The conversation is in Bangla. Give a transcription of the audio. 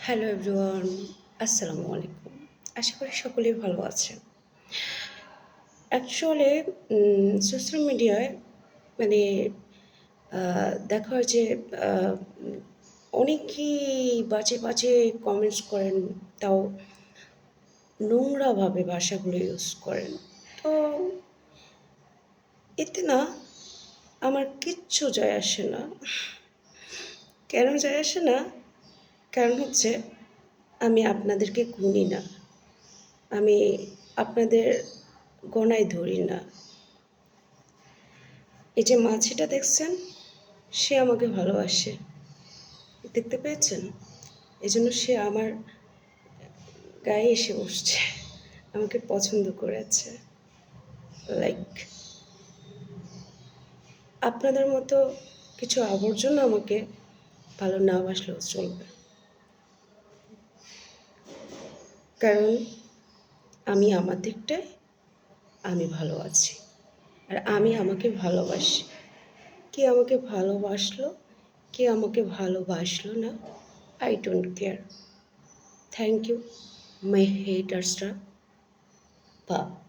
হ্যালো এভরিওয়ান, আসসালামু আলাইকুম। আশা করি সকলেই ভালো আছেন। অ্যাকচুয়ালি সোশ্যাল মিডিয়ায় মানে দেখা হয় যে আ উম অনেকেই বাজে কমেন্টস করেন, তাও নোংরাভাবে ভাষাগুলো ইউজ করেন। তো এতে না আমার কিচ্ছু যায় আসে না। কেন যায় আসে না? কারণ হচ্ছে আমি আপনাদেরকে গুনি না। আমি আপনাদের গণায় ধরি না। এই যে মাছিটা দেখছেন, সে আমাকে ভালোবাসে। দেখতে পেয়েছেন? এজন্য সে আমার গায়ে এসে বসছে। আমাকে পছন্দ করেছে। লাইক আপনাদের মতো কিছু আবর্জনা আমাকে ভালো না বাসলেও চলবে। কারণ আমি আমার দিকটায় আমি ভালো আছি। আর আমি আমাকে ভালোবাসি। কে আমাকে ভালোবাসলো, কে আমাকে ভালোবাসলো না, I don't care. Thank you my হেটার্সরা। বা